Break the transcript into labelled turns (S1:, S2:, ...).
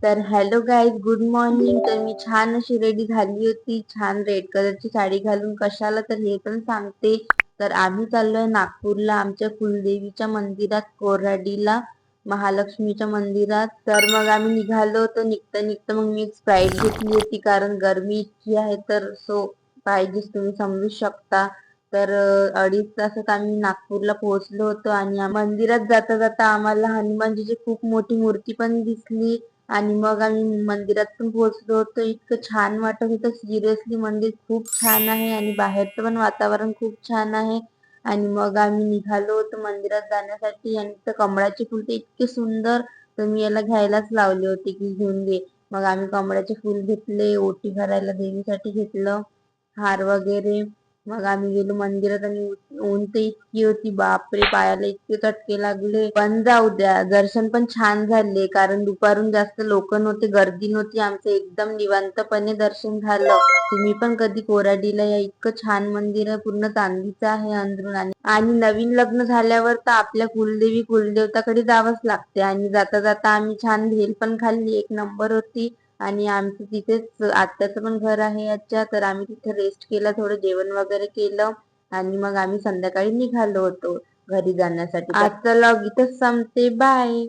S1: तर hello guys, good morning. तर मी छान अशी रेडी झाली होती, छान रेड कलरची साडी घालून. कशाला तर हे पण सांगते. तर आम्ही चाललोय नागपूरला, आमच्या कुलदेवीच्या मंदिरात, कोराडीला, महालक्ष्मीच्या मंदिरात. तर मग आम्ही निघालो. तर निघता निघता मग मी एक स्प्राईट घेतली होती, कारण गरमी इतकी आहे. तर सो पाहिजेच, तुम्ही समजू शकता. तर 2.5 तासात आम्ही नागपूरला पोहोचलो होतो. आणि मंदिरात जाता जाता आम्हाला हनुमानजीची खूप मोठी मूर्ती पण दिसली. आणि मग आम्ही मंदिरात पण पोहोचलो होतो. इतकं छान वाटत होतं. सिरियसली मंदिर खूप छान आहे आणि बाहेरचं पण वातावरण खूप छान आहे. आणि मग आम्ही निघालो होतो मंदिरात जाण्यासाठी. आणि तर कमळाचे फुल ते इतके सुंदर, तर मी याला घ्यायलाच लावले होते की घेऊन घे. मग आम्ही कमळाचे फुल घेतले, ओटी भरायला देवीसाठी घेतलं, हार वगैरे. मग आम्ही गेलो मंदिरात. आणि ऊन तर इतकी होती, बापरे, पायाला इतके चटके लागले. पण जाऊ द्या, दर्शन पण छान झाले, कारण दुपारून जास्त लोक नव्हते, गर्दी नव्हती. आमचं एकदम निवांतपणे दर्शन झालं. तुम्ही पण कधी कोराडीला या, इतकं छान मंदिर आहे, पूर्ण चांदीचं आहे अंदरून. आणि नवीन लग्न झाल्यावर तर आपल्या कुलदेवी कुलदेवताकडे जावंच लागते. आणि जाता जाता आम्ही छान भेल पण खाल्ली, एक नंबर होती. आणि आमचं तिथेच आत्याचं पण घर आहे याच्या, तर आम्ही तिथे रेस्ट केला, थोडं जेवण वगैरे केलं. आणि मग आम्ही संध्याकाळी निघालो होतो घरी जाण्यासाठी. आजचा व्लॉग इथंच संपते. बाय.